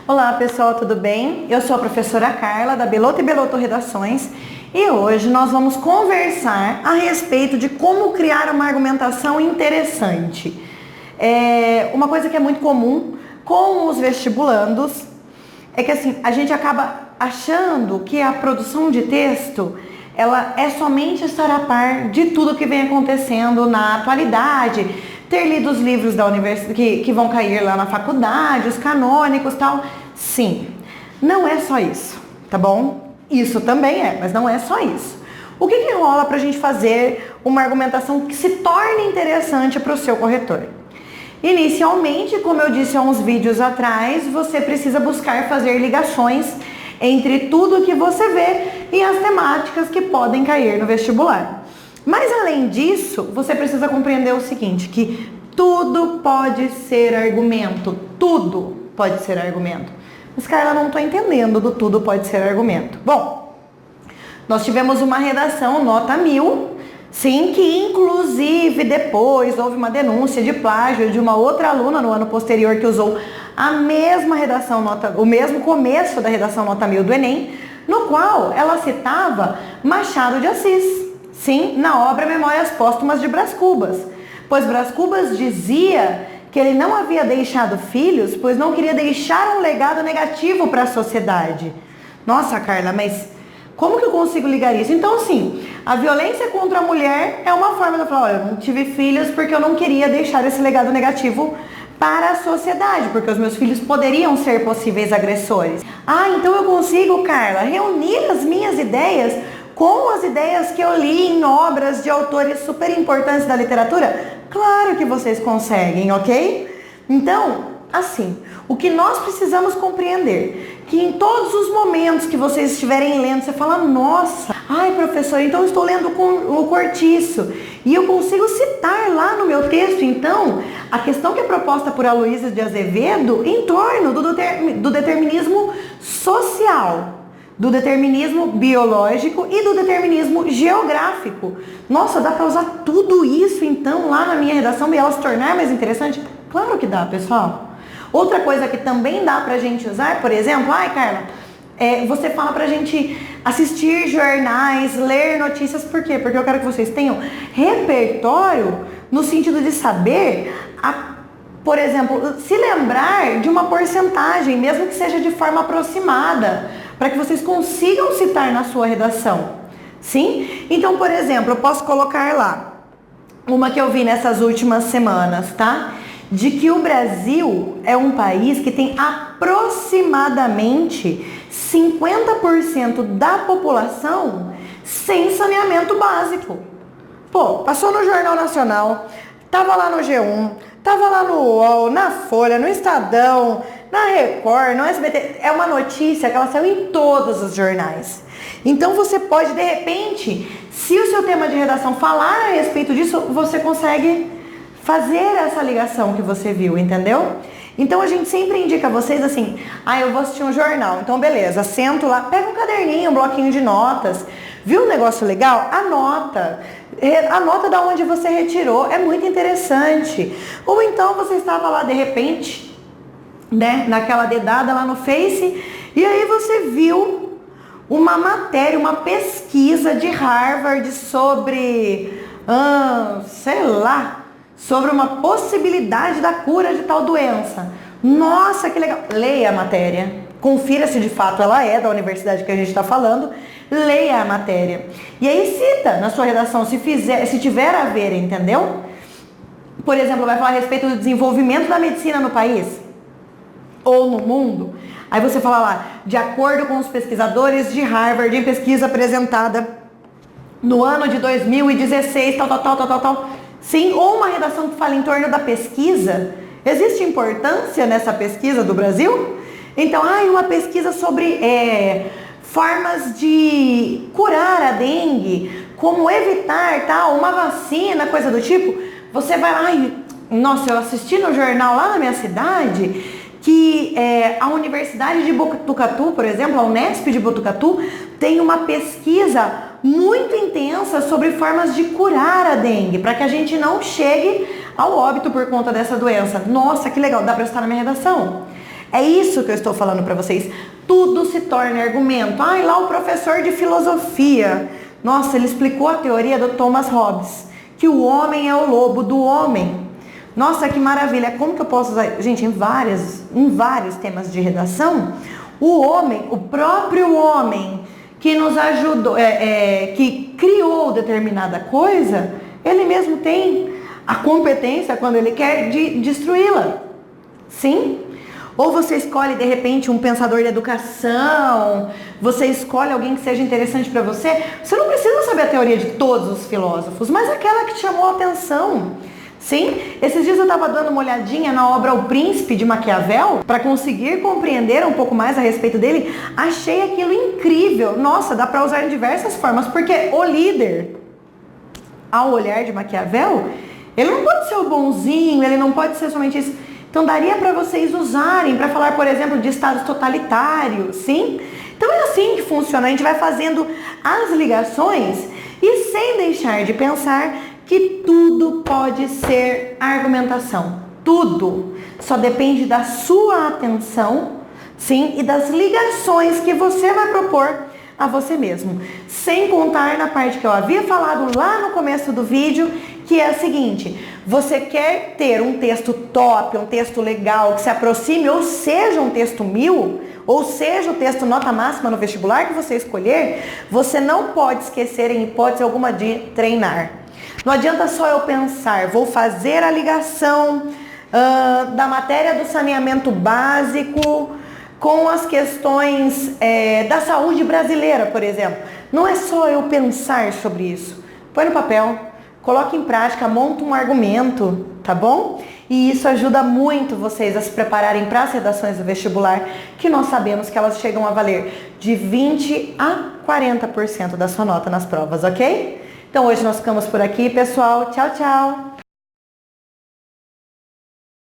Olá pessoal, tudo bem? Eu sou a professora Carla da Belotto & Belotto Redações e hoje nós vamos conversar a respeito de como criar uma argumentação interessante. Uma coisa que é muito comum com os vestibulandos é que assim, a gente acaba achando que a produção de texto ela é somente estar a par de tudo que vem acontecendo na atualidade, ter lido os livros da universidade que vão cair lá na faculdade, os canônicos e tal. Sim, não é só isso, tá bom? Isso também é, mas não é só isso. O que rola pra gente fazer uma argumentação que se torne interessante para o seu corretor? Inicialmente, como eu disse há uns vídeos atrás, você precisa buscar fazer ligações entre tudo que você vê e as temáticas que podem cair no vestibular. Mas além disso, você precisa compreender o seguinte, que tudo pode ser argumento, tudo pode ser argumento. Mas Carla, não estou entendendo do tudo pode ser argumento. Bom, nós tivemos uma redação nota 1000, sim, que inclusive depois houve uma denúncia de plágio de uma outra aluna no ano posterior que usou a mesma redação, o mesmo começo da redação nota 1000 do Enem, no qual ela citava Machado de Assis. Sim, na obra Memórias Póstumas de Brás Cubas, pois Brás Cubas dizia que ele não havia deixado filhos, pois não queria deixar um legado negativo para a sociedade. Nossa, Carla, mas como que eu consigo ligar isso? Então, assim, a violência contra a mulher é uma forma de eu falar, olha, eu não tive filhos porque eu não queria deixar esse legado negativo para a sociedade, porque os meus filhos poderiam ser possíveis agressores. Ah, então eu consigo, Carla, reunir as minhas ideias com as ideias que eu li em obras de autores super importantes da literatura? Claro que vocês conseguem, ok? Então, assim, o que nós precisamos compreender, que em todos os momentos que vocês estiverem lendo, você fala, nossa, ai professor, então eu estou lendo o Cortiço, e eu consigo citar lá no meu texto, então, a questão que é proposta por Aloysio de Azevedo em torno do determinismo social, do determinismo biológico e do determinismo geográfico. Nossa, dá para usar tudo isso então lá na minha redação e ela se tornar mais interessante? Claro que dá, pessoal. Outra coisa que também dá pra gente usar, por exemplo, ai Carla, você fala pra gente assistir jornais, ler notícias, por quê? Porque eu quero que vocês tenham repertório no sentido de saber por exemplo, se lembrar de uma porcentagem, mesmo que seja de forma aproximada, para que vocês consigam citar na sua redação. Sim? Então, por exemplo, eu posso colocar lá uma que eu vi nessas últimas semanas, tá? De que o Brasil é um país que tem aproximadamente 50% da população sem saneamento básico. Pô, passou no Jornal Nacional, tava lá no G1, tava lá no UOL, na Folha, no Estadão, na Record, no SBT. É uma notícia que ela saiu em todos os jornais. Então você pode, de repente, se o seu tema de redação falar a respeito disso, você consegue fazer essa ligação que você viu, entendeu? Então a gente sempre indica a vocês assim, eu vou assistir um jornal, então beleza, sento lá, pega um caderninho, um bloquinho de notas, viu um negócio legal? Anota da onde você retirou, é muito interessante. Ou então você estava lá de repente, né, naquela dedada lá no Face, e aí você viu uma matéria, uma pesquisa de Harvard sobre, sobre uma possibilidade da cura de tal doença. Nossa, que legal. Leia a matéria. Confira se de fato ela é da universidade que a gente está falando. Leia a matéria. E aí cita na sua redação, se tiver a ver, entendeu? Por exemplo, vai falar a respeito do desenvolvimento da medicina no país ou no mundo. Aí você fala lá, de acordo com os pesquisadores de Harvard, em pesquisa apresentada no ano de 2016, tal. Sim, ou uma redação que fala em torno da pesquisa. Existe importância nessa pesquisa do Brasil? Então, uma pesquisa sobre formas de curar a dengue, como evitar uma vacina, coisa do tipo. Você vai lá nossa, eu assisti no jornal lá na minha cidade que a Universidade de Botucatu, por exemplo, a Unesp de Botucatu, tem uma pesquisa muito intensa sobre formas de curar a dengue, para que a gente não chegue ao óbito por conta dessa doença. Nossa, que legal, dá para estar na minha redação. É isso que eu estou falando para vocês. Tudo se torna argumento. Ai, lá o professor de filosofia. Nossa, ele explicou a teoria do Thomas Hobbes, que o homem é o lobo do homem. Nossa, que maravilha. Como que eu posso usar? Gente, em vários temas de redação, o homem, o próprio homem que nos ajudou, que criou determinada coisa, ele mesmo tem a competência, quando ele quer, de destruí-la. Sim? Ou você escolhe, de repente, um pensador de educação, você escolhe alguém que seja interessante para você. Você não precisa saber a teoria de todos os filósofos, mas aquela que te chamou a atenção. Sim? Esses dias eu estava dando uma olhadinha na obra O Príncipe de Maquiavel, para conseguir compreender um pouco mais a respeito dele. Achei aquilo incrível. Nossa, dá para usar de diversas formas, porque o líder, ao olhar de Maquiavel, ele não pode ser o bonzinho, ele não pode ser somente isso. Então daria para vocês usarem para falar, por exemplo, de estados totalitários, sim? Então é assim que funciona, a gente vai fazendo as ligações e sem deixar de pensar que tudo pode ser argumentação. Tudo. Só depende da sua atenção, sim, e das ligações que você vai propor a você mesmo. Sem contar na parte que eu havia falado lá no começo do vídeo, que é a seguinte: você quer ter um texto top, um texto legal, que se aproxime, ou seja, um texto 1000, ou seja, o texto nota máxima no vestibular que você escolher, você não pode esquecer, em hipótese alguma, de treinar. Não adianta só eu pensar, vou fazer a ligação da matéria do saneamento básico com as questões da saúde brasileira, por exemplo. Não é só eu pensar sobre isso. Põe no papel, coloque em prática, monta um argumento, tá bom? E isso ajuda muito vocês a se prepararem para as redações do vestibular, que nós sabemos que elas chegam a valer de 20% a 40% da sua nota nas provas, ok? Então hoje nós ficamos por aqui, pessoal. Tchau, tchau!